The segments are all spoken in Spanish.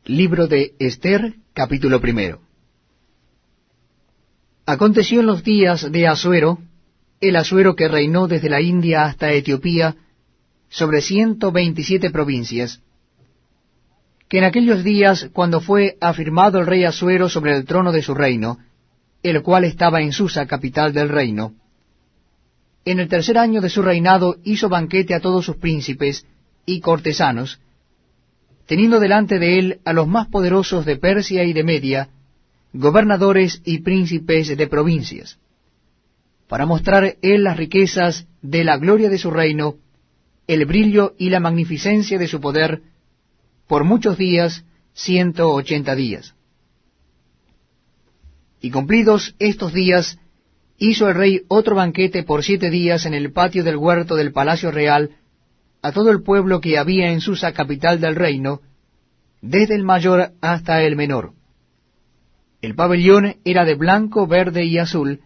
Libro de Ester, capítulo 1. Aconteció en los días de Asuero, el Asuero que reinó desde la India hasta Etiopía, sobre 127 provincias, que en aquellos días, cuando fue afirmado el rey Asuero sobre el trono de su reino, el cual estaba en Susa, capital del reino, en el tercer año de su reinado hizo banquete a todos sus príncipes y cortesanos, teniendo delante de él a los más poderosos de Persia y de Media, gobernadores y príncipes de provincias, para mostrar él las riquezas de la gloria de su reino, el brillo y la magnificencia de su poder, por muchos días, 180 días. Y cumplidos estos días, hizo el rey otro banquete por 7 días en el patio del huerto del palacio real, a todo el pueblo que había en Susa, capital del reino, desde el mayor hasta el menor. El pabellón era de blanco, verde y azul,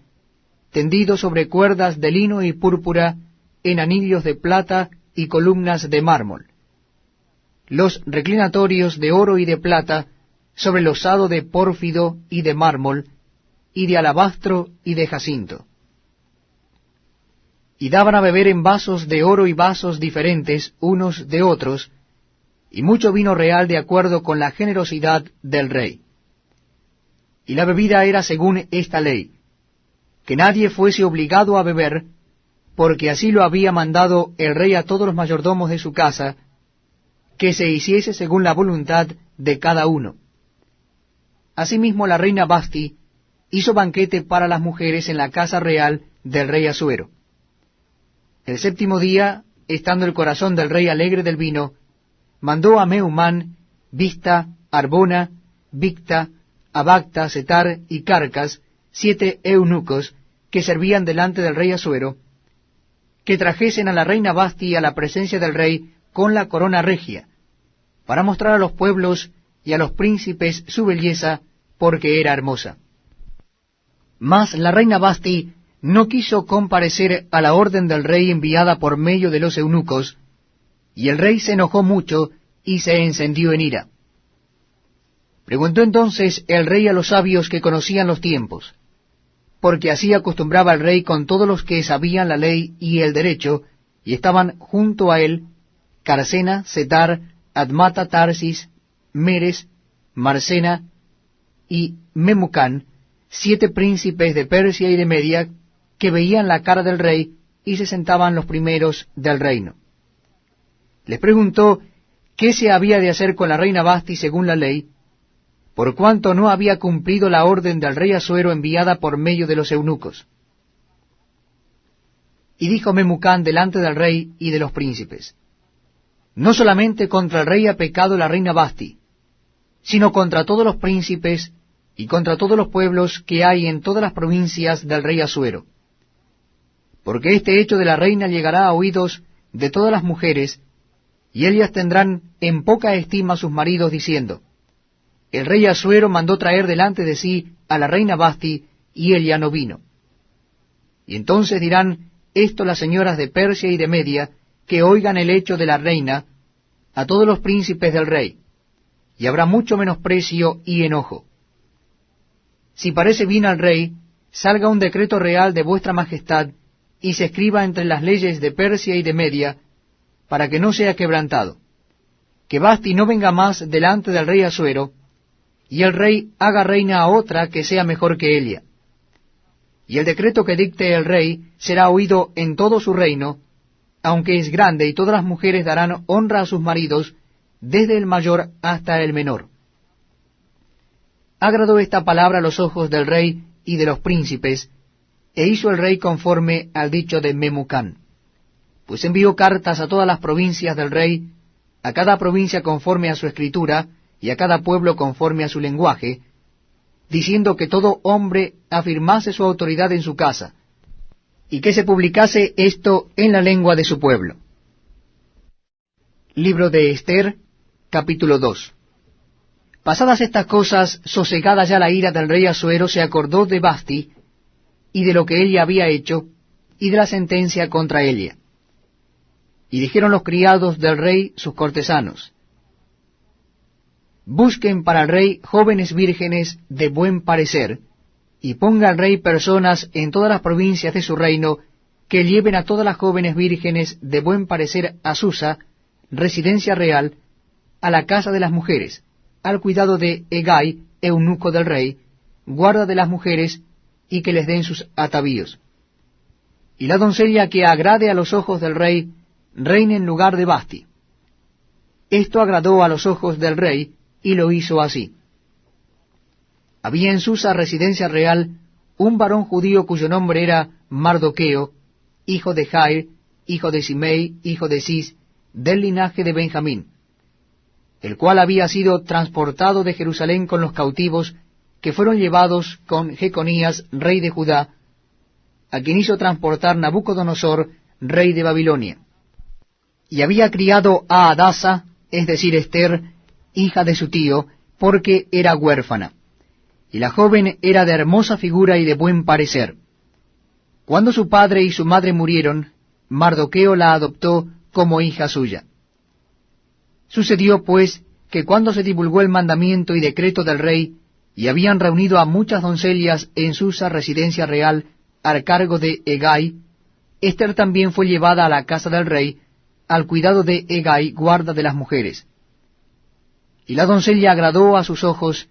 tendido sobre cuerdas de lino y púrpura, en anillos de plata y columnas de mármol. Los reclinatorios de oro y de plata, sobre losado de pórfido y de mármol, y de alabastro y de jacinto. Y daban a beber en vasos de oro y vasos diferentes unos de otros, y mucho vino real de acuerdo con la generosidad del rey. Y la bebida era según esta ley, que nadie fuese obligado a beber, porque así lo había mandado el rey a todos los mayordomos de su casa, que se hiciese según la voluntad de cada uno. Asimismo la reina Vasti hizo banquete para las mujeres en la casa real del rey Asuero. El séptimo día, estando el corazón del rey alegre del vino, mandó a Mehumán, Bizta, Arbona, Bicta, Abagta, Setar y Carcas, 7 eunucos que servían delante del rey Asuero, que trajesen a la reina Vasti a la presencia del rey con la corona regia, para mostrar a los pueblos y a los príncipes su belleza, porque era hermosa. Mas la reina Vasti no quiso comparecer a la orden del rey enviada por medio de los eunucos, y el rey se enojó mucho y se encendió en ira. Preguntó entonces el rey a los sabios que conocían los tiempos, porque así acostumbraba el rey con todos los que sabían la ley y el derecho, y estaban junto a él Carsena, Setar, Admata, Tarsis, Meres, Marsena y Memucán, 7 príncipes de Persia y de Media, que veían la cara del rey y se sentaban los primeros del reino. Les preguntó qué se había de hacer con la reina Vasti según la ley, por cuanto no había cumplido la orden del rey Asuero enviada por medio de los eunucos. Y dijo Memucán delante del rey y de los príncipes: no solamente contra el rey ha pecado la reina Vasti, sino contra todos los príncipes y contra todos los pueblos que hay en todas las provincias del rey Asuero. Porque este hecho de la reina llegará a oídos de todas las mujeres, y ellas tendrán en poca estima a sus maridos, diciendo: el rey Asuero mandó traer delante de sí a la reina Vasti, y ella no vino. Y entonces dirán esto las señoras de Persia y de Media, que oigan el hecho de la reina, a todos los príncipes del rey, y habrá mucho menosprecio y enojo. Si parece bien al rey, salga un decreto real de vuestra majestad, y se escriba entre las leyes de Persia y de Media, para que no sea quebrantado, que Vasti no venga más delante del rey Asuero, y el rey haga reina a otra que sea mejor que ella. Y el decreto que dicte el rey será oído en todo su reino, aunque es grande, y todas las mujeres darán honra a sus maridos, desde el mayor hasta el menor. Agradó esta palabra a los ojos del rey y de los príncipes, e hizo el rey conforme al dicho de Memucán. Pues envió cartas a todas las provincias del rey, a cada provincia conforme a su escritura, y a cada pueblo conforme a su lenguaje, diciendo que todo hombre afirmase su autoridad en su casa, y que se publicase esto en la lengua de su pueblo. Libro de Ester, capítulo 2. Pasadas estas cosas, sosegada ya la ira del rey Asuero, se acordó de Vasti, y de lo que ella había hecho, y de la sentencia contra ella. Y dijeron los criados del rey, sus cortesanos: busquen para el rey jóvenes vírgenes de buen parecer, y ponga al rey personas en todas las provincias de su reino, que lleven a todas las jóvenes vírgenes de buen parecer a Susa, residencia real, a la casa de las mujeres, al cuidado de Hegai, eunuco del rey, guarda de las mujeres, y que les den sus atavíos. Y la doncella que agrade a los ojos del rey, reine en lugar de Vasti. Esto agradó a los ojos del rey, y lo hizo así. Había en Susa, residencia real, un varón judío cuyo nombre era Mardoqueo, hijo de Jair, hijo de Simei, hijo de Cis, del linaje de Benjamín, el cual había sido transportado de Jerusalén con los cautivos que fueron llevados con Jeconías, rey de Judá, a quien hizo transportar Nabucodonosor, rey de Babilonia. Y había criado a Hadasa, es decir, Ester, hija de su tío, porque era huérfana. Y la joven era de hermosa figura y de buen parecer. Cuando su padre y su madre murieron, Mardoqueo la adoptó como hija suya. Sucedió, pues, que cuando se divulgó el mandamiento y decreto del rey, y habían reunido a muchas doncellas en Susa, residencia real, al cargo de Hegai, Ester también fue llevada a la casa del rey, al cuidado de Hegai, guarda de las mujeres. Y la doncella agradó a sus ojos,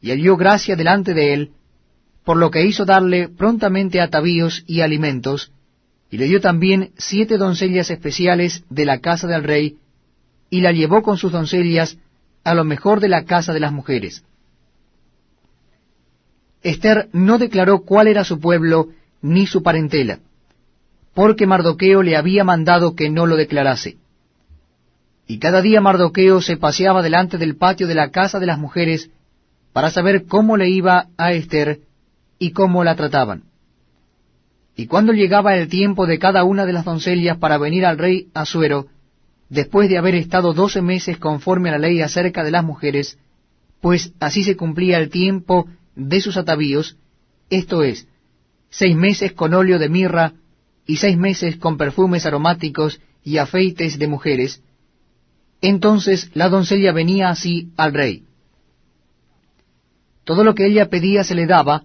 y halló gracia delante de él, por lo que hizo darle prontamente atavíos y alimentos, y le dio también 7 doncellas especiales de la casa del rey, y la llevó con sus doncellas a lo mejor de la casa de las mujeres. Ester no declaró cuál era su pueblo ni su parentela, porque Mardoqueo le había mandado que no lo declarase. Y cada día Mardoqueo se paseaba delante del patio de la casa de las mujeres para saber cómo le iba a Ester y cómo la trataban. Y cuando llegaba el tiempo de cada una de las doncellas para venir al rey Asuero, después de haber estado 12 meses conforme a la ley acerca de las mujeres, pues así se cumplía el tiempo de sus atavíos, esto es, 6 meses con óleo de mirra, y 6 meses con perfumes aromáticos y afeites de mujeres, entonces la doncella venía así al rey. Todo lo que ella pedía se le daba,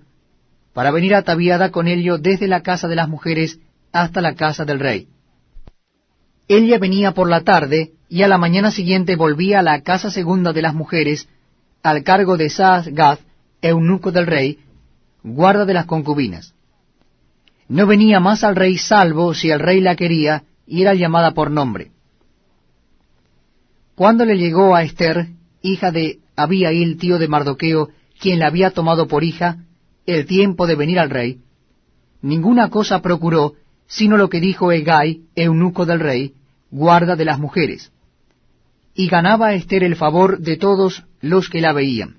para venir ataviada con ello desde la casa de las mujeres hasta la casa del rey. Ella venía por la tarde, y a la mañana siguiente volvía a la casa segunda de las mujeres, al cargo de Saas-Gaz, eunuco del rey, guarda de las concubinas. No venía más al rey salvo si el rey la quería, y era llamada por nombre. Cuando le llegó a Ester, hija de Abihail, tío de Mardoqueo, quien la había tomado por hija, el tiempo de venir al rey, ninguna cosa procuró, sino lo que dijo Hegai, eunuco del rey, guarda de las mujeres. Y ganaba a Ester el favor de todos los que la veían.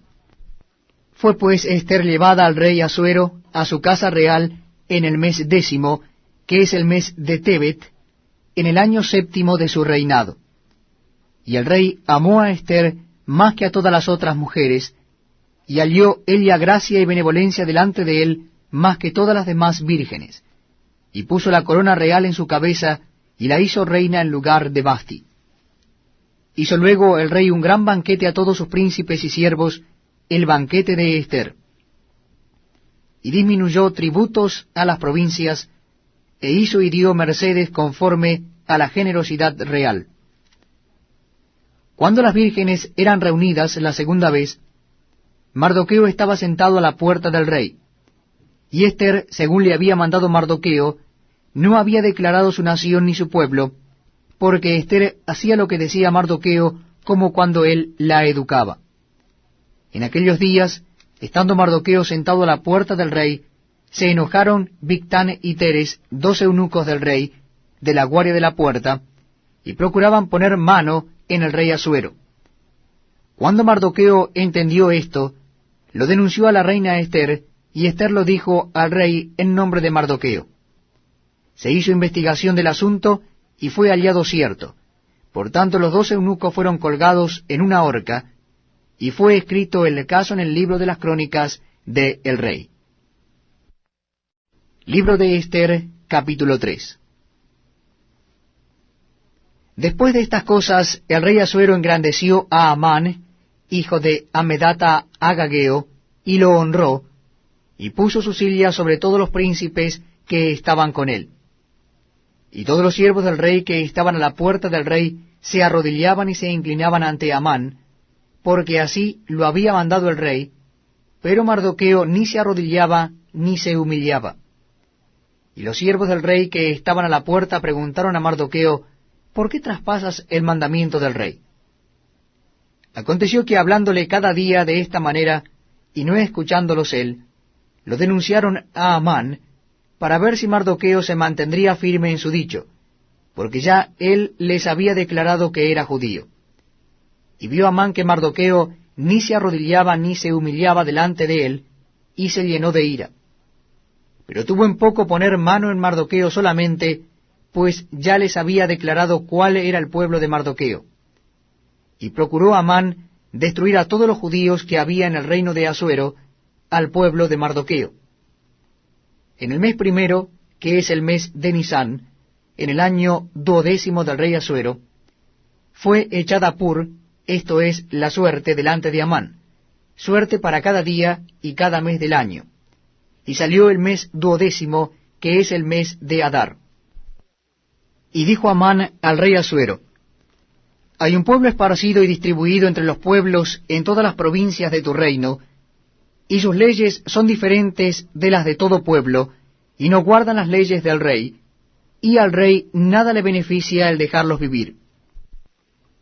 Fue pues Ester llevada al rey Asuero a su casa real en el mes 10, que es el mes de Tebet, en el año 7 de su reinado. Y el rey amó a Ester más que a todas las otras mujeres, y halló ella gracia y benevolencia delante de él más que todas las demás vírgenes, y puso la corona real en su cabeza, y la hizo reina en lugar de Vasti. Hizo luego el rey un gran banquete a todos sus príncipes y siervos, el banquete de Ester. Y disminuyó tributos a las provincias, e hizo y dio mercedes conforme a la generosidad real. Cuando las vírgenes eran reunidas la segunda vez, Mardoqueo estaba sentado a la puerta del rey, y Ester, según le había mandado Mardoqueo, no había declarado su nación ni su pueblo, porque Ester hacía lo que decía Mardoqueo como cuando él la educaba. En aquellos días, estando Mardoqueo sentado a la puerta del rey, se enojaron Bigtán y Teres, 2 eunucos del rey, de la guardia de la puerta, y procuraban poner mano en el rey Asuero. Cuando Mardoqueo entendió esto, lo denunció a la reina Ester, y Ester lo dijo al rey en nombre de Mardoqueo. Se hizo investigación del asunto, y fue hallado cierto. Por tanto, los 2 eunucos fueron colgados en una horca, y fue escrito el caso en el libro de las crónicas de el rey. Libro de Ester, capítulo 3. Después de estas cosas, el rey Asuero engrandeció a Amán, hijo de Hamedata Agageo, y lo honró, y puso su silla sobre todos los príncipes que estaban con él. Y todos los siervos del rey que estaban a la puerta del rey se arrodillaban y se inclinaban ante Amán, porque así lo había mandado el rey, pero Mardoqueo ni se arrodillaba ni se humillaba. Y los siervos del rey que estaban a la puerta preguntaron a Mardoqueo, ¿por qué traspasas el mandamiento del rey? Aconteció que hablándole cada día de esta manera, y no escuchándolos él, lo denunciaron a Amán, para ver si Mardoqueo se mantendría firme en su dicho, porque ya él les había declarado que era judío. Y vio Amán que Mardoqueo ni se arrodillaba ni se humillaba delante de él, y se llenó de ira. Pero tuvo en poco poner mano en Mardoqueo solamente, pues ya les había declarado cuál era el pueblo de Mardoqueo. Y procuró Amán destruir a todos los judíos que había en el reino de Asuero, al pueblo de Mardoqueo. En el mes primero, que es el mes de Nisán, en el año 12 del rey Asuero, fue echada Pur, esto es, la suerte delante de Amán, suerte para cada día y cada mes del año. Y salió el mes 12, que es el mes de Adar. Y dijo Amán al rey Asuero, hay un pueblo esparcido y distribuido entre los pueblos en todas las provincias de tu reino, y sus leyes son diferentes de las de todo pueblo, y no guardan las leyes del rey, y al rey nada le beneficia el dejarlos vivir.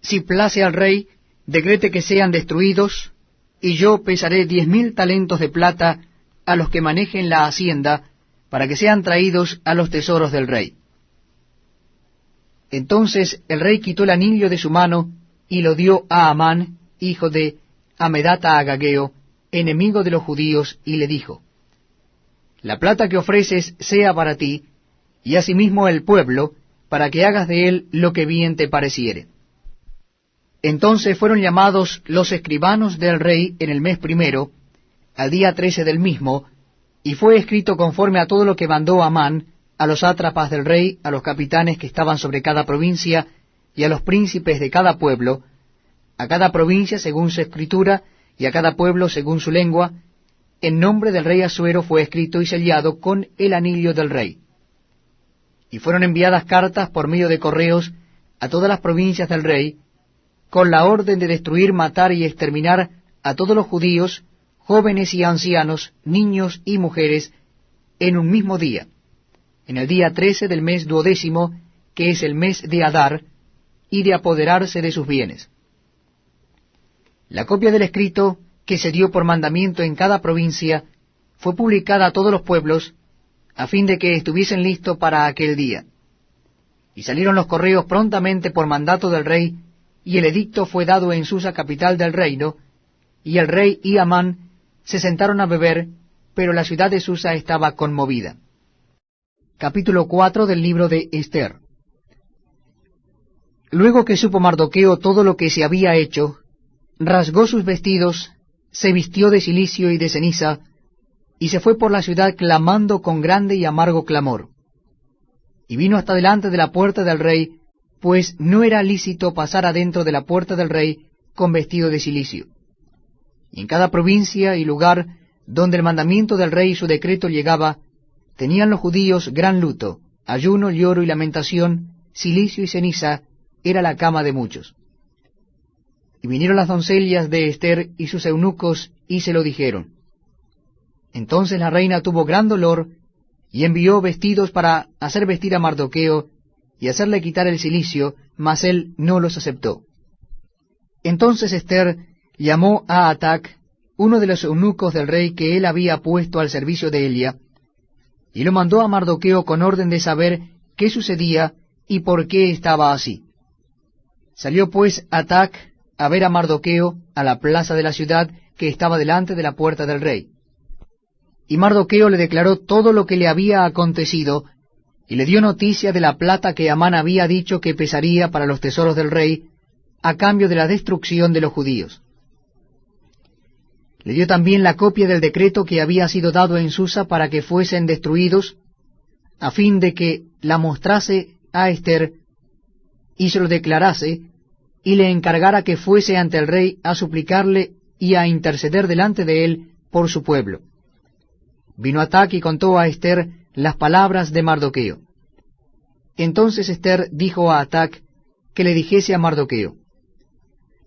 Si place al rey, decrete que sean destruidos, y yo pesaré 10,000 talentos de plata a los que manejen la hacienda, para que sean traídos a los tesoros del rey. Entonces el rey quitó el anillo de su mano, y lo dio a Amán, hijo de Hamedata Agageo, enemigo de los judíos, y le dijo, la plata que ofreces sea para ti, y asimismo el pueblo, para que hagas de él lo que bien te pareciere. Entonces fueron llamados los escribanos del rey en el mes primero, al día 13 del mismo, y fue escrito conforme a todo lo que mandó Amán, a los sátrapas del rey, a los capitanes que estaban sobre cada provincia, y a los príncipes de cada pueblo, a cada provincia según su escritura, y a cada pueblo según su lengua, en nombre del rey Asuero fue escrito y sellado con el anillo del rey. Y fueron enviadas cartas por medio de correos a todas las provincias del rey, con la orden de destruir, matar y exterminar a todos los judíos, jóvenes y ancianos, niños y mujeres, en un mismo día, en el día 13 del mes 12, que es el mes de Adar, y de apoderarse de sus bienes. La copia del escrito, que se dio por mandamiento en cada provincia, fue publicada a todos los pueblos, a fin de que estuviesen listos para aquel día. Y salieron los correos prontamente por mandato del rey, y el edicto fue dado en Susa, capital del reino, y el rey y Amán se sentaron a beber, pero la ciudad de Susa estaba conmovida. Capítulo 4 del libro de Ester. Luego que supo Mardoqueo todo lo que se había hecho, rasgó sus vestidos, se vistió de cilicio y de ceniza, y se fue por la ciudad clamando con grande y amargo clamor. Y vino hasta delante de la puerta del rey, pues no era lícito pasar adentro de la puerta del rey con vestido de cilicio. Y en cada provincia y lugar donde el mandamiento del rey y su decreto llegaba, tenían los judíos gran luto, ayuno, lloro y lamentación, cilicio y ceniza, era la cama de muchos. Y vinieron las doncellas de Ester y sus eunucos, y se lo dijeron. Entonces la reina tuvo gran dolor, y envió vestidos para hacer vestir a Mardoqueo, y hacerle quitar el cilicio, mas él no los aceptó. Entonces Ester llamó a Atac, uno de los eunucos del rey que él había puesto al servicio de Elia, y lo mandó a Mardoqueo con orden de saber qué sucedía y por qué estaba así. Salió pues Atac a ver a Mardoqueo a la plaza de la ciudad que estaba delante de la puerta del rey. Y Mardoqueo le declaró todo lo que le había acontecido, y le dio noticia de la plata que Amán había dicho que pesaría para los tesoros del rey, a cambio de la destrucción de los judíos. Le dio también la copia del decreto que había sido dado en Susa para que fuesen destruidos, a fin de que la mostrase a Ester, y se lo declarase, y le encargara que fuese ante el rey a suplicarle y a interceder delante de él por su pueblo. Vino Atac y contó a Ester las palabras de Mardoqueo. Entonces Ester dijo a Atac que le dijese a Mardoqueo: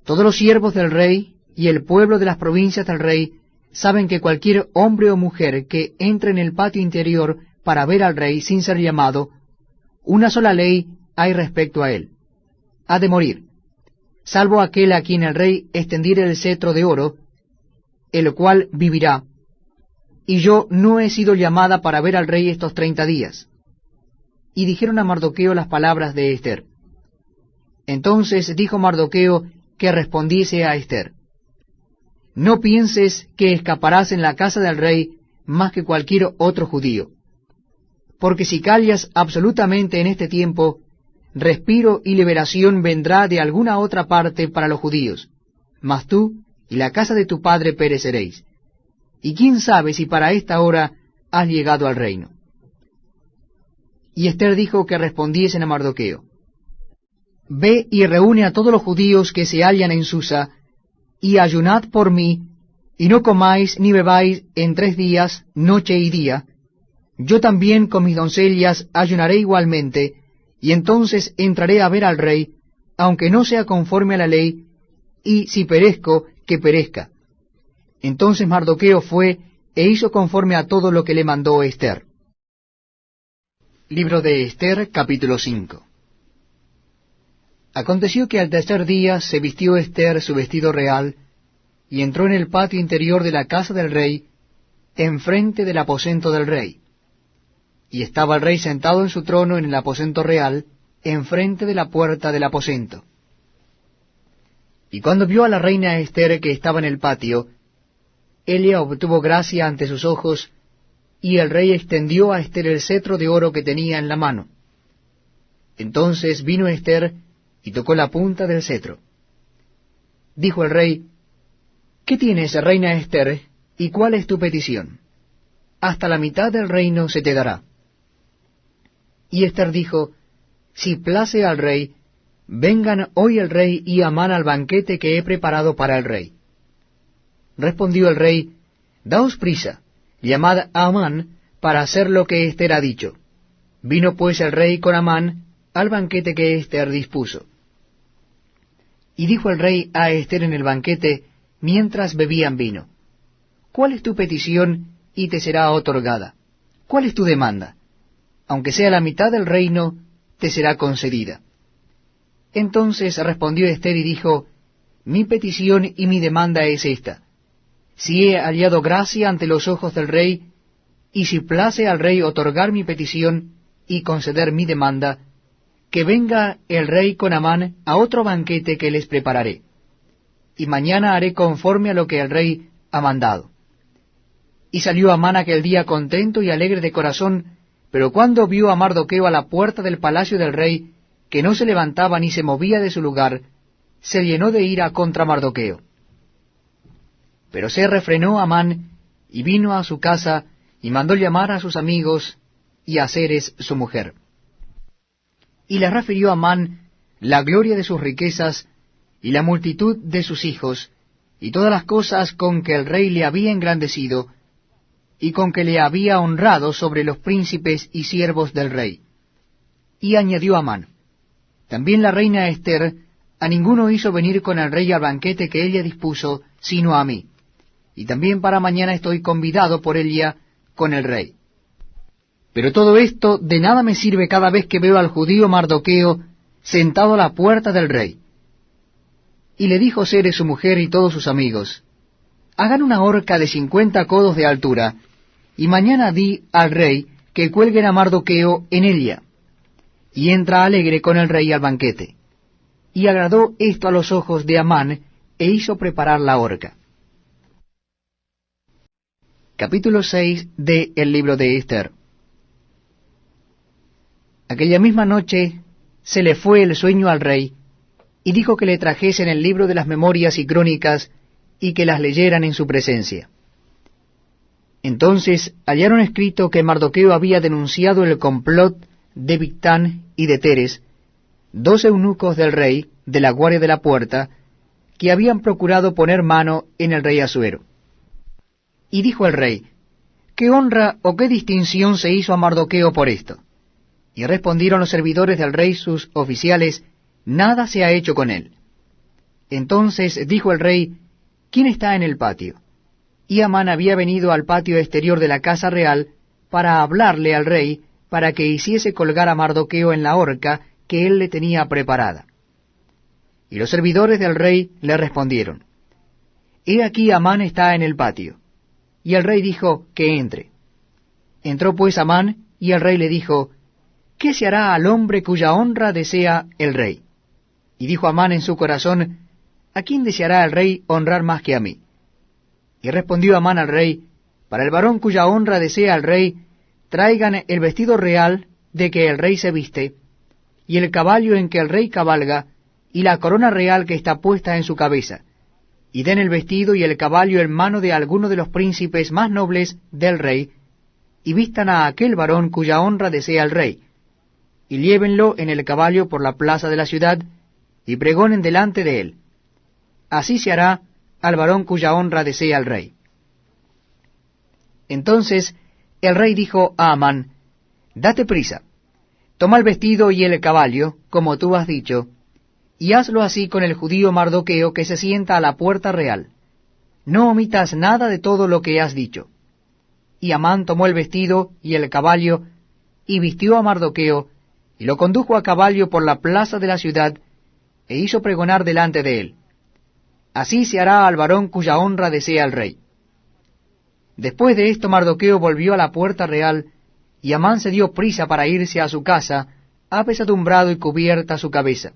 todos los siervos del rey y el pueblo de las provincias del rey saben que cualquier hombre o mujer que entre en el patio interior para ver al rey sin ser llamado, una sola ley hay respecto a él: ha de morir, salvo aquel a quien el rey extendiere el cetro de oro, el cual vivirá. Y yo no he sido llamada para ver al rey estos 30 días. Y dijeron a Mardoqueo las palabras de Ester. Entonces dijo Mardoqueo que respondiese a Ester: no pienses que escaparás en la casa del rey más que cualquier otro judío, porque si callas absolutamente en este tiempo, respiro y liberación vendrá de alguna otra parte para los judíos, mas tú y la casa de tu padre pereceréis. Y quién sabe si para esta hora has llegado al reino. Y Ester dijo que respondiesen a Mardoqueo: ve y reúne a todos los judíos que se hallan en Susa, y ayunad por mí, y no comáis ni bebáis en 3 días, noche y día. Yo también con mis doncellas ayunaré igualmente, y entonces entraré a ver al rey, aunque no sea conforme a la ley, y si perezco, que perezca. Entonces Mardoqueo fue e hizo conforme a todo lo que le mandó Ester. Libro de Ester, capítulo 5. Aconteció que al tercer día se vistió Ester su vestido real, y entró en el patio interior de la casa del rey, enfrente del aposento del rey. Y estaba el rey sentado en su trono en el aposento real, enfrente de la puerta del aposento. Y cuando vio a la reina Ester que estaba en el patio, ella obtuvo gracia ante sus ojos, y el rey extendió a Ester el cetro de oro que tenía en la mano. Entonces vino Ester y tocó la punta del cetro. Dijo el rey: ¿qué tienes, reina Ester, y cuál es tu petición? Hasta la mitad del reino se te dará. Y Ester dijo: si place al rey, vengan hoy el rey y Amán al banquete que he preparado para el rey. Respondió el rey: daos prisa, llamad a Amán para hacer lo que Ester ha dicho. Vino pues el rey con Amán al banquete que Ester dispuso. Y dijo el rey a Ester en el banquete, mientras bebían vino: ¿cuál es tu petición y te será otorgada? ¿Cuál es tu demanda? Aunque sea la mitad del reino, te será concedida. Entonces respondió Ester y dijo: mi petición y mi demanda es esta: si he hallado gracia ante los ojos del rey, y si place al rey otorgar mi petición y conceder mi demanda, que venga el rey con Amán a otro banquete que les prepararé, y mañana haré conforme a lo que el rey ha mandado. Y salió Amán aquel día contento y alegre de corazón, pero cuando vio a Mardoqueo a la puerta del palacio del rey, que no se levantaba ni se movía de su lugar, se llenó de ira contra Mardoqueo. Pero se refrenó Amán, y vino a su casa, y mandó llamar a sus amigos, y a Zeres su mujer. Y le refirió a Amán la gloria de sus riquezas, y la multitud de sus hijos, y todas las cosas con que el rey le había engrandecido, y con que le había honrado sobre los príncipes y siervos del rey. Y añadió Amán: también la reina Ester a ninguno hizo venir con el rey al banquete que ella dispuso, sino a mí. Y también para mañana estoy convidado por ella con el rey. Pero todo esto de nada me sirve cada vez que veo al judío Mardoqueo sentado a la puerta del rey. Y le dijo Zeres su mujer y todos sus amigos: hagan una horca de 50 codos de altura, y mañana di al rey que cuelguen a Mardoqueo en ella. Y entra alegre con el rey al banquete. Y agradó esto a los ojos de Amán, e hizo preparar la horca. Capítulo 6 de El libro de Ester. Aquella misma noche se le fue el sueño al rey, y dijo que le trajesen el libro de las memorias y crónicas, y que las leyeran en su presencia. Entonces hallaron escrito que Mardoqueo había denunciado el complot de Bigtán y de Teres, 2 eunucos del rey, de la guardia de la puerta, que habían procurado poner mano en el rey Asuero. Y dijo el rey, ¿qué honra o qué distinción se hizo a Mardoqueo por esto? Y respondieron los servidores del rey, sus oficiales, nada se ha hecho con él. Entonces dijo el rey, ¿quién está en el patio? Y Amán había venido al patio exterior de la casa real para hablarle al rey, para que hiciese colgar a Mardoqueo en la horca que él le tenía preparada. Y los servidores del rey le respondieron, He aquí Amán está en el patio. Y el rey dijo que entre. Entró pues Amán, y el rey le dijo, ¿qué se hará al hombre cuya honra desea el rey? Y dijo Amán en su corazón, ¿a quién deseará el rey honrar más que a mí? Y respondió Amán al rey, para el varón cuya honra desea el rey, traigan el vestido real de que el rey se viste, y el caballo en que el rey cabalga, y la corona real que está puesta en su cabeza, y den el vestido y el caballo en mano de alguno de los príncipes más nobles del rey, y vistan a aquel varón cuya honra desea el rey, y llévenlo en el caballo por la plaza de la ciudad, y pregonen delante de él. Así se hará al varón cuya honra desea el rey. Entonces el rey dijo a Amán, date prisa, toma el vestido y el caballo, como tú has dicho, y hazlo así con el judío Mardoqueo que se sienta a la puerta real. No omitas nada de todo lo que has dicho. Y Amán tomó el vestido y el caballo, y vistió a Mardoqueo, y lo condujo a caballo por la plaza de la ciudad, e hizo pregonar delante de él. Así se hará al varón cuya honra desea el rey. Después de esto Mardoqueo volvió a la puerta real, y Amán se dio prisa para irse a su casa, apesadumbrado y cubierta su cabeza.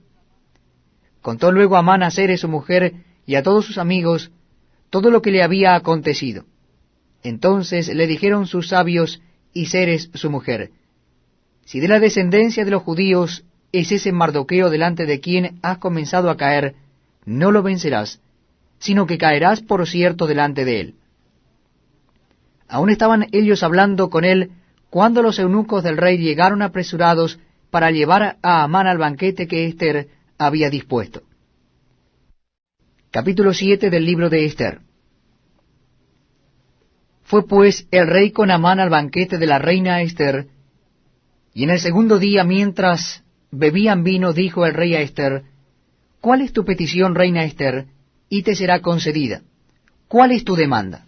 Contó luego Amán a Zeres su mujer y a todos sus amigos todo lo que le había acontecido. Entonces le dijeron sus sabios y Zeres su mujer, si de la descendencia de los judíos es ese Mardoqueo delante de quien has comenzado a caer, no lo vencerás, sino que caerás por cierto delante de él. Aún estaban ellos hablando con él, cuando los eunucos del rey llegaron apresurados para llevar a Amán al banquete que Ester había dispuesto. Capítulo 7 del libro de Ester. Fue pues el rey con Amán al banquete de la reina Ester, y en el segundo día, mientras bebían vino, dijo el rey a Ester, ¿cuál es tu petición, reina Ester? Y te será concedida. ¿Cuál es tu demanda?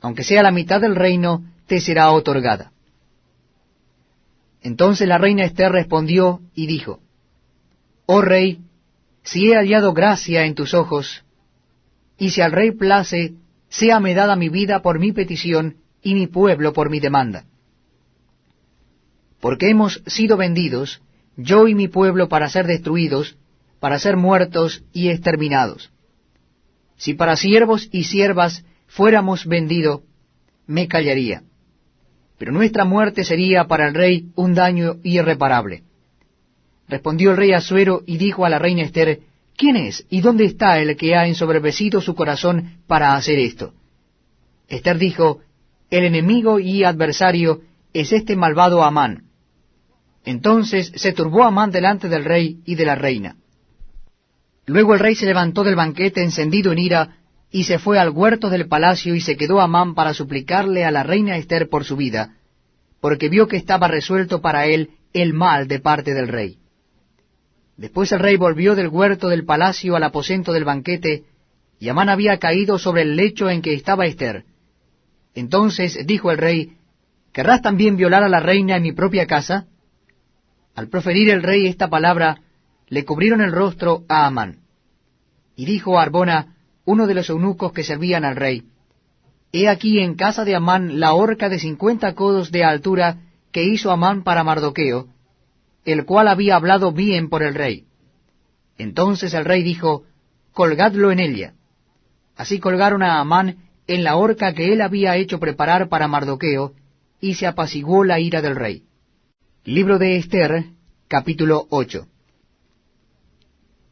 Aunque sea la mitad del reino, te será otorgada. Entonces la reina Ester respondió y dijo, Oh rey, si he hallado gracia en tus ojos, y si al rey place, séame dada mi vida por mi petición, y mi pueblo por mi demanda. Porque hemos sido vendidos, yo y mi pueblo, para ser destruidos, para ser muertos y exterminados. Si para siervos y siervas fuéramos vendidos, me callaría. Pero nuestra muerte sería para el rey un daño irreparable. Respondió el rey Asuero y dijo a la reina Ester, ¿quién es y dónde está el que ha ensoberbecido su corazón para hacer esto? Ester dijo, el enemigo y adversario es este malvado Amán. Entonces se turbó Amán delante del rey y de la reina. Luego el rey se levantó del banquete encendido en ira, y se fue al huerto del palacio, y se quedó Amán para suplicarle a la reina Ester por su vida, porque vio que estaba resuelto para él el mal de parte del rey. Después el rey volvió del huerto del palacio al aposento del banquete, y Amán había caído sobre el lecho en que estaba Ester. Entonces dijo el rey, ¿querrás también violar a la reina en mi propia casa? Al proferir el rey esta palabra, le cubrieron el rostro a Amán. Y dijo a Arbona, uno de los eunucos que servían al rey, He aquí en casa de Amán la horca de 50 codos de altura que hizo Amán para Mardoqueo, el cual había hablado bien por el rey. Entonces el rey dijo, colgadlo en ella. Así colgaron a Amán en la horca que él había hecho preparar para Mardoqueo, y se apaciguó la ira del rey. Libro de Ester, capítulo 8.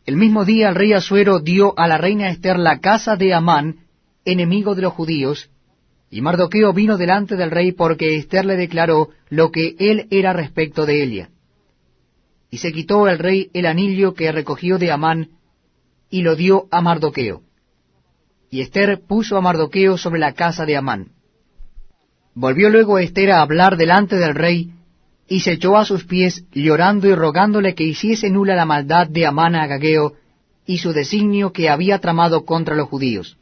El mismo día el rey Asuero dio a la reina Ester la casa de Amán, enemigo de los judíos, y Mardoqueo vino delante del rey porque Ester le declaró lo que él era respecto de ella. y se quitó el rey el anillo que recogió de Amán, y lo dio a Mardoqueo. Y Ester puso a Mardoqueo sobre la casa de Amán. Volvió luego Ester a hablar delante del rey, y se echó a sus pies, llorando y rogándole que hiciese nula la maldad de Amán Agageo, y su designio que había tramado contra los judíos.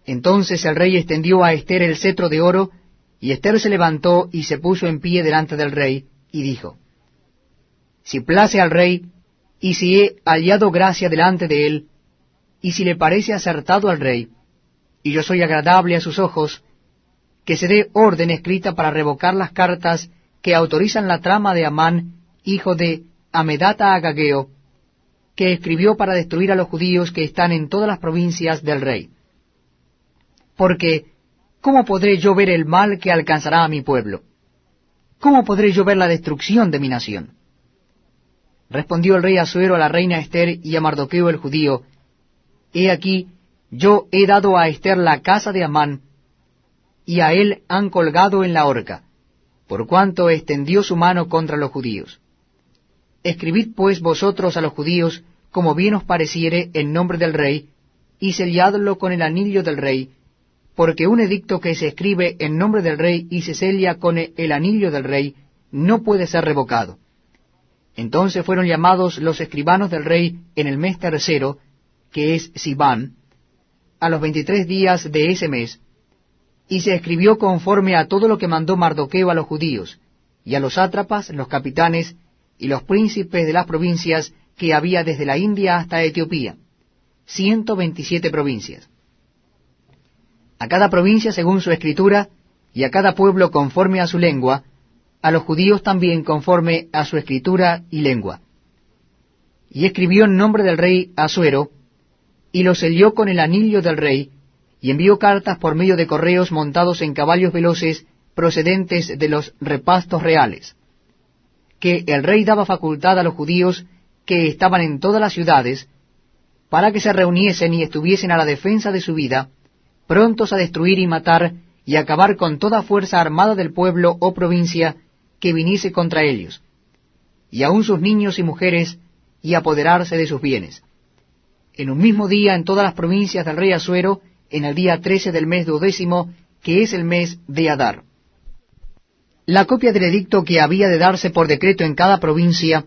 Entonces el rey extendió a Ester el cetro de oro, y Ester se levantó y se puso en pie delante del rey, y dijo: Si place al rey, y si he hallado gracia delante de él, y si le parece acertado al rey, y yo soy agradable a sus ojos, que se dé orden escrita para revocar las cartas que autorizan la trama de Amán, hijo de Amedata Agageo, que escribió para destruir a los judíos que están en todas las provincias del rey. Porque, ¿cómo podré yo ver el mal que alcanzará a mi pueblo? ¿Cómo podré yo ver la destrucción de mi nación? Respondió el rey Asuero a la reina Ester y a Mardoqueo el judío: He aquí, yo he dado a Ester la casa de Amán, y a él han colgado en la horca, por cuanto extendió su mano contra los judíos. Escribid pues vosotros a los judíos, como bien os pareciere, en nombre del rey, y selladlo con el anillo del rey, porque un edicto que se escribe en nombre del rey y se sella con el anillo del rey, no puede ser revocado. Entonces fueron llamados los escribanos del rey en el mes tercero, que es Sibán, a los 23 días de ese mes, y se escribió conforme a todo lo que mandó Mardoqueo a los judíos, y a los sátrapas, los capitanes, y los príncipes de las provincias que había desde la India hasta Etiopía, 127 provincias. A cada provincia según su escritura, y a cada pueblo conforme a su lengua, a los judíos también conforme a su escritura y lengua. Y escribió en nombre del rey Asuero, y lo selló con el anillo del rey, y envió cartas por medio de correos montados en caballos veloces procedentes de los repastos reales, que el rey daba facultad a los judíos que estaban en todas las ciudades, para que se reuniesen y estuviesen a la defensa de su vida, prontos a destruir y matar, y acabar con toda fuerza armada del pueblo o provincia que viniese contra ellos, y aun sus niños y mujeres, y apoderarse de sus bienes. En un mismo día en todas las provincias del rey Asuero, en el día 13 del mes 12º, que es el mes de Adar. La copia del edicto que había de darse por decreto en cada provincia,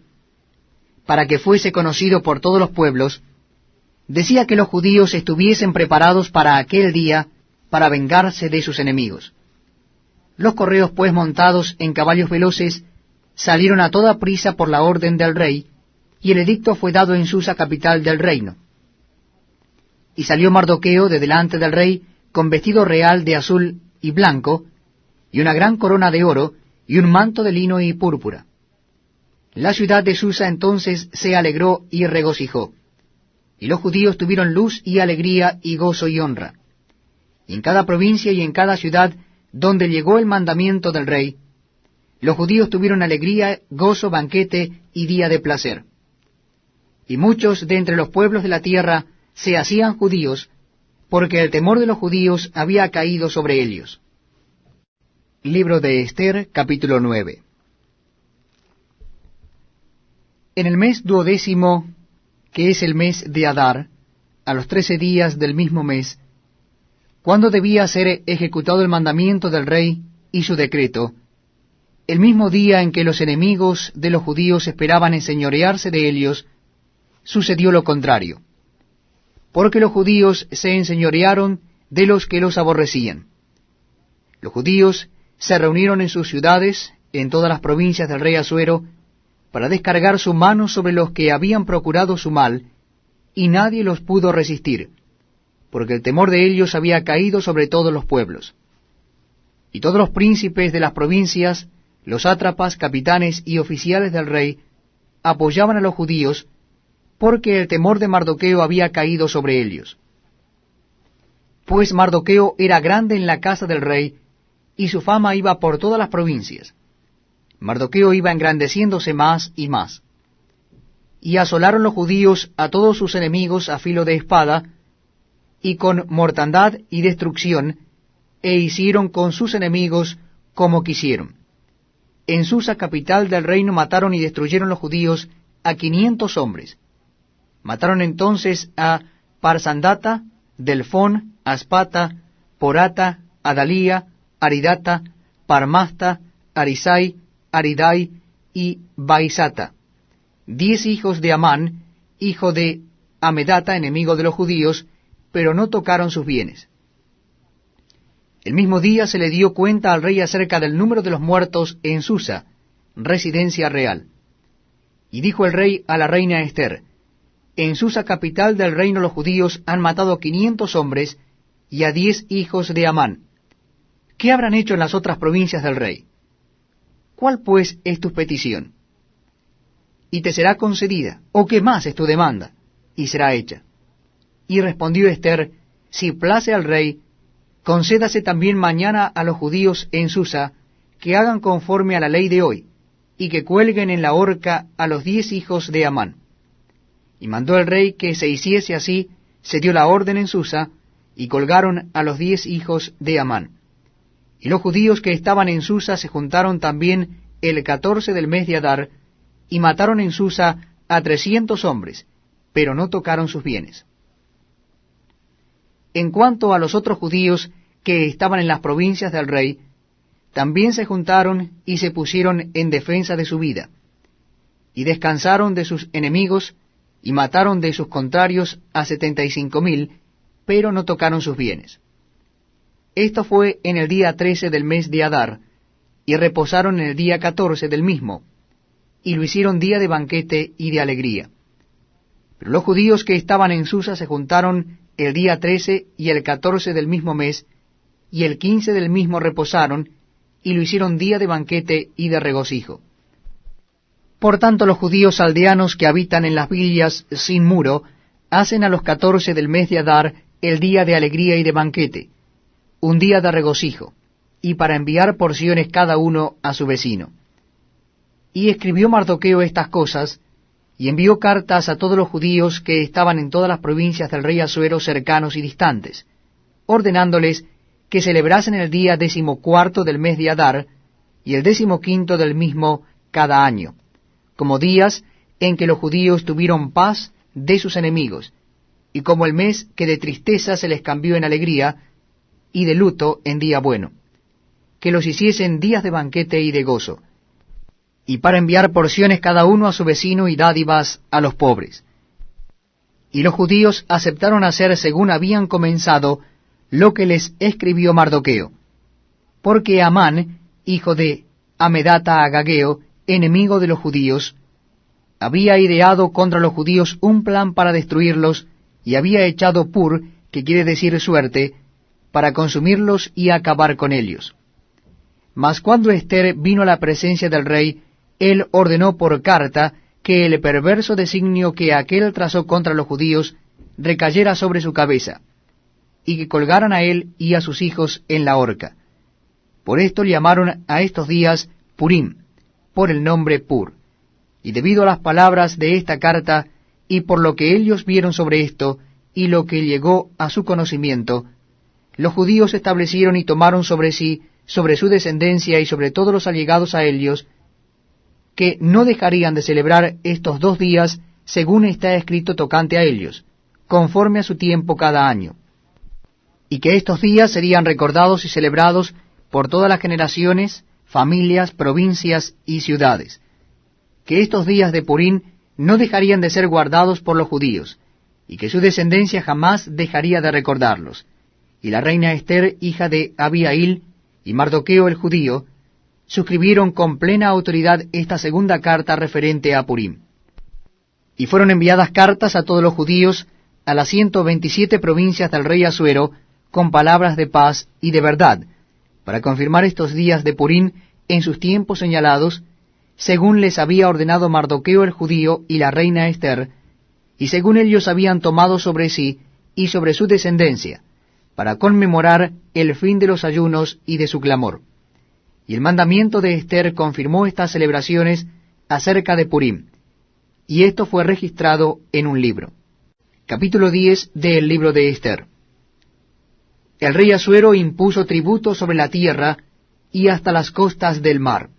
para que fuese conocido por todos los pueblos, decía que los judíos estuviesen preparados para aquel día, para vengarse de sus enemigos. Los correos, pues, montados en caballos veloces, salieron a toda prisa por la orden del rey, y el edicto fue dado en Susa, capital del reino. Y salió Mardoqueo de delante del rey, con vestido real de azul y blanco, y una gran corona de oro, y un manto de lino y púrpura. La ciudad de Susa entonces se alegró y regocijó, y los judíos tuvieron luz y alegría y gozo y honra. Y en cada provincia y en cada ciudad donde llegó el mandamiento del rey, los judíos tuvieron alegría, gozo, banquete y día de placer. Y muchos de entre los pueblos de la tierra se hacían judíos, porque el temor de los judíos había caído sobre ellos. Libro de Ester, capítulo 9. En el mes 12º, que es el mes de Adar, a los 13 días del mismo mes, cuando debía ser ejecutado el mandamiento del rey y su decreto, el mismo día en que los enemigos de los judíos esperaban enseñorearse de ellos, sucedió lo contrario, porque los judíos se enseñorearon de los que los aborrecían. Los judíos se reunieron en sus ciudades, en todas las provincias del rey Asuero, para descargar su mano sobre los que habían procurado su mal, y nadie los pudo resistir, porque el temor de ellos había caído sobre todos los pueblos. Y todos los príncipes de las provincias, los sátrapas, capitanes y oficiales del rey, apoyaban a los judíos, porque el temor de Mardoqueo había caído sobre ellos. Pues Mardoqueo era grande en la casa del rey, y su fama iba por todas las provincias. Mardoqueo iba engrandeciéndose más y más. Y asolaron los judíos a todos sus enemigos a filo de espada, y con mortandad y destrucción, e hicieron con sus enemigos como quisieron. en Susa, capital del reino, mataron y destruyeron los judíos a 500 hombres. Mataron entonces a Parsandata, Delfón, Aspata, Porata, Adalía, Aridata, Parmasta, Arisai, Aridai y Baisata, 10 hijos de Amán, hijo de Amedata, enemigo de los judíos, pero no tocaron sus bienes. El mismo día se le dio cuenta al rey acerca del número de los muertos en Susa, residencia real. Y dijo el rey a la reina Ester: en Susa, capital del reino, los judíos han matado 500 hombres y a 10 hijos de Amán. ¿Qué habrán hecho en las otras provincias del rey? ¿Cuál pues es tu petición? Y te será concedida, ¿o qué más es tu demanda? Y será hecha. Y respondió Ester: si place al rey, concédase también mañana a los judíos en Susa que hagan conforme a la ley de hoy, y que cuelguen en la horca a los 10 hijos de Amán. Y mandó el rey que se hiciese así, se dio la orden en Susa, y colgaron a los 10 hijos de Amán. Y los judíos que estaban en Susa se juntaron también el 14 del mes de Adar, y mataron en Susa a 300 hombres, pero no tocaron sus bienes. En cuanto a los otros judíos que estaban en las provincias del rey, también se juntaron y se pusieron en defensa de su vida, y descansaron de sus enemigos, y mataron de sus contrarios a 75,000, pero no tocaron sus bienes. Esto fue en el día 13 del mes de Adar, y reposaron en el día 14 del mismo, y lo hicieron día de banquete y de alegría. Pero los judíos que estaban en Susa se juntaron el día 13 y el 14 del mismo mes, y el 15 del mismo reposaron, y lo hicieron día de banquete y de regocijo. Por tanto, los judíos aldeanos que habitan en las villas sin muro, hacen a los 14 del mes de Adar el día de alegría y de banquete, un día de regocijo, y para enviar porciones cada uno a su vecino. Y escribió Mardoqueo estas cosas, y envió cartas a todos los judíos que estaban en todas las provincias del rey Asuero, cercanos y distantes, ordenándoles que celebrasen el día 14 del mes de Adar, y el 15 del mismo cada año, como días en que los judíos tuvieron paz de sus enemigos, y como el mes que de tristeza se les cambió en alegría, y de luto en día bueno, que los hiciesen días de banquete y de gozo, y para enviar porciones cada uno a su vecino y dádivas a los pobres. Y los judíos aceptaron hacer según habían comenzado lo que les escribió Mardoqueo, porque Amán, hijo de Amedata Agageo, enemigo de los judíos, había ideado contra los judíos un plan para destruirlos, y había echado pur, que quiere decir suerte, para consumirlos y acabar con ellos. Mas cuando Ester vino a la presencia del rey, él ordenó por carta que el perverso designio que aquél trazó contra los judíos recayera sobre su cabeza, y que colgaran a él y a sus hijos en la horca. Por esto llamaron a estos días Purim, por el nombre Pur. Y debido a las palabras de esta carta, y por lo que ellos vieron sobre esto, y lo que llegó a su conocimiento, los judíos establecieron y tomaron sobre sí, sobre su descendencia y sobre todos los allegados a ellos, que no dejarían de celebrar estos 2 días, según está escrito tocante a ellos, conforme a su tiempo cada año, y que estos días serían recordados y celebrados por todas las generaciones, familias, provincias y ciudades, que estos días de Purim no dejarían de ser guardados por los judíos, y que su descendencia jamás dejaría de recordarlos. Y la reina Ester, hija de Abihail, y Mardoqueo el judío, suscribieron con plena autoridad esta segunda carta referente a Purim. Y fueron enviadas cartas a todos los judíos, a las 127 provincias del rey Asuero, con palabras de paz y de verdad, para confirmar estos días de Purim en sus tiempos señalados, según les había ordenado Mardoqueo el judío y la reina Ester, y según ellos habían tomado sobre sí y sobre su descendencia, para conmemorar el fin de los ayunos y de su clamor. Y el mandamiento de Ester confirmó estas celebraciones acerca de Purim, y esto fue registrado en un libro. Capítulo 10 del libro de Ester. El rey Asuero impuso tributo sobre la tierra y hasta las costas del mar,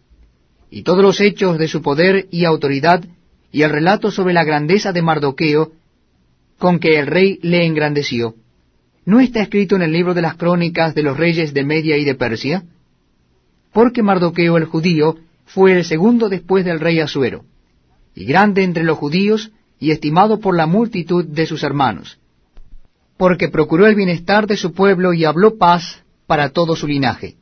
y todos los hechos de su poder y autoridad, y el relato sobre la grandeza de Mardoqueo, con que el rey le engrandeció, ¿no está escrito en el libro de las crónicas de los reyes de Media y de Persia? Porque Mardoqueo el judío fue el segundo después del rey Asuero, y grande entre los judíos, y estimado por la multitud de sus hermanos, porque procuró el bienestar de su pueblo y habló paz para todo su linaje.